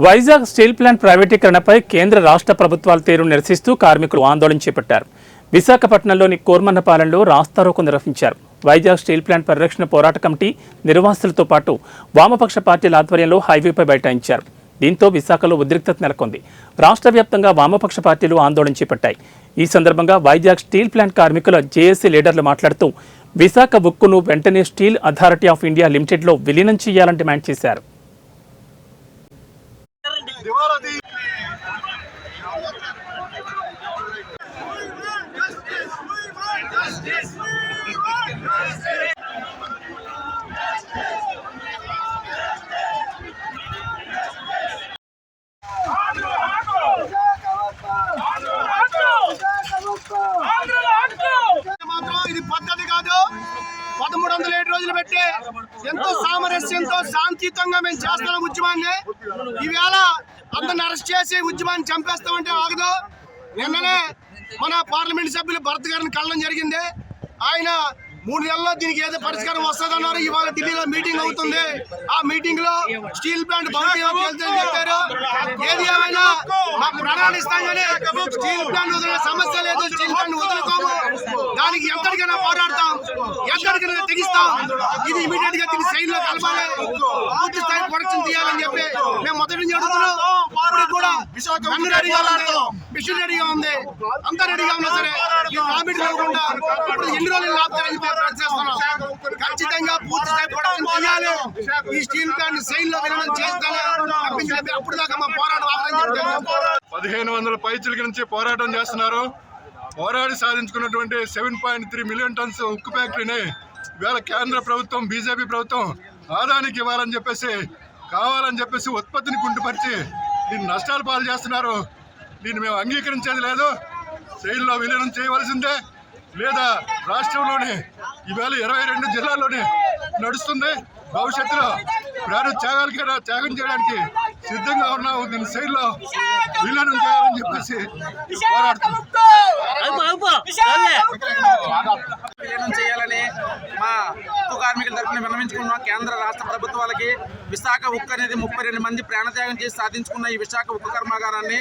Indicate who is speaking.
Speaker 1: Vizag steel plant ప్రైవేటీకరణపై కేంద్ర రాష్ట్ర ప్రభుత్వాల తీరును నిరసిస్తూ కార్మికులు ఆందోళన చేపట్టారు. విశాఖపట్నంలోని కోర్మన్నపాలెంలో రాస్తారోకో నిర్వహించారు. వైజాగ్ స్టీల్ ప్లాంట్ పరిరక్షణ పోరాట కమిటీ నిర్వాసితులతో పాటు వామపక్ష పార్టీల ఆధ్వర్యంలో హైవేపై బైఠాయించారు. దీంతో విశాఖలో ఉద్రిక్తత నెలకొంది. రాష్ట్ర వ్యాప్తంగా వామపక్ష పార్టీలు ఆందోళన చేపట్టాయి. ఈ సందర్భంగా వైజాగ్ స్టీల్ ప్లాంట్ కార్మికుల జేఏసీ లీడర్లు మాట్లాడుతూ విశాఖ ఉక్కును వెంటనే స్టీల్ అథారిటీ ఆఫ్ ఇండియా లిమిటెడ్లో విలీనం చేయాలని డిమాండ్ చేశారు.
Speaker 2: ఇది పద్ధతి కాదు. 1307 రోజులు పెట్టి ఎంతో సామరస్యంతో శాంతియుతంగా మేము చేస్తున్న ఉద్యమాన్ని ఈవేళ అందరిని అరెస్ట్ చేసి ఉద్యమాన్ని చంపేస్తామంటే ఆగదు. నిన్ననే మన పార్లమెంట్ సభ్యులు భరత్ గారిని కలవడం జరిగింది. ఆయన 3 నెలల్లో దీనికి ఏదో పరిష్కారం వస్తుందన్నారు. ఇవాళ ఢిల్లీలో మీటింగ్ అవుతుంది. ఆ మీటింగ్ లో స్టీల్ ప్లాంట్ భవిష్యత్తు వెళ్తుందని చెప్పారు. ఏది ఏమైనా మాకు ప్రణాళిక ఇస్తాం కానీ స్టీల్ ప్లాంట్ వదిలే సమస్య లేదు. స్టీల్ ప్లాంట్ వదులుకోము. దానికి ఎంతటికైనా పోరాడతాం, ఎంతటికైనా తెగిస్తాం. ఇది ఇమీడియట్ గా దీన్ని సైన్ లో కలపాలి, పూర్తి స్థాయి ప్రొడక్షన్ తీయాలని చెప్పి మేము మొదటి నుంచి అడుగుతున్నాం. ఇప్పుడు కూడా అన్ని మిషన్ రెడీగా ఉంది, అంతా రెడీగా ఉన్నా సరే ఈ కామెంట్ లేకుండా ఇప్పుడు ఎన్ని రోజులు ఆపుతారని ప్రశ్నిస్తున్నాం. ఖచ్చితంగా పూర్తి స్థాయి ప్రొడక్షన్ తీయాలి. ఈ స్టీల్ ప్లాంట్ సైన్ లో విలీనం చేస్తానే అప్పుడు దాకా మా పోరాటం ఆపని చెప్తాను.
Speaker 3: 1500 పైచిలకి నుంచి పోరాటం చేస్తున్నారు. పోరాడి సాధించుకున్నటువంటి 7.3 మిలియన్ టన్స్ ఉక్కు ఫ్యాక్టరీని ఇవాళ కేంద్ర ప్రభుత్వం బీజేపీ ప్రభుత్వం ఆదానికి ఇవ్వాలని చెప్పేసి కావాలని చెప్పేసి ఉత్పత్తిని కుంటుపరిచి దీన్ని నష్టాలు పాలు చేస్తున్నారు. దీన్ని మేము అంగీకరించేది లేదు. శైలిలో విలీనం చేయవలసిందే, లేదా రాష్ట్రంలోని ఈవేళ 22 జిల్లాల్లోనే నడుస్తుంది. భవిష్యత్తులో ప్రాణ త్యాగం చేయడానికి సిద్ధంగా ఉన్నాము. దీన్ని శైలిలో విలీనం చేయాలని చెప్పేసి
Speaker 4: విలీనం చేయాలని మా ఉక్కు కార్మికుల తరఫున విన్నవించుకున్నాం. కేంద్ర రాష్ట్ర ప్రభుత్వాలకి విశాఖ ఉక్కు అనేది 32 మంది ప్రాణత్యాగం చేసి సాధించుకున్న ఈ విశాఖ ఉక్కు కర్మాగారాన్ని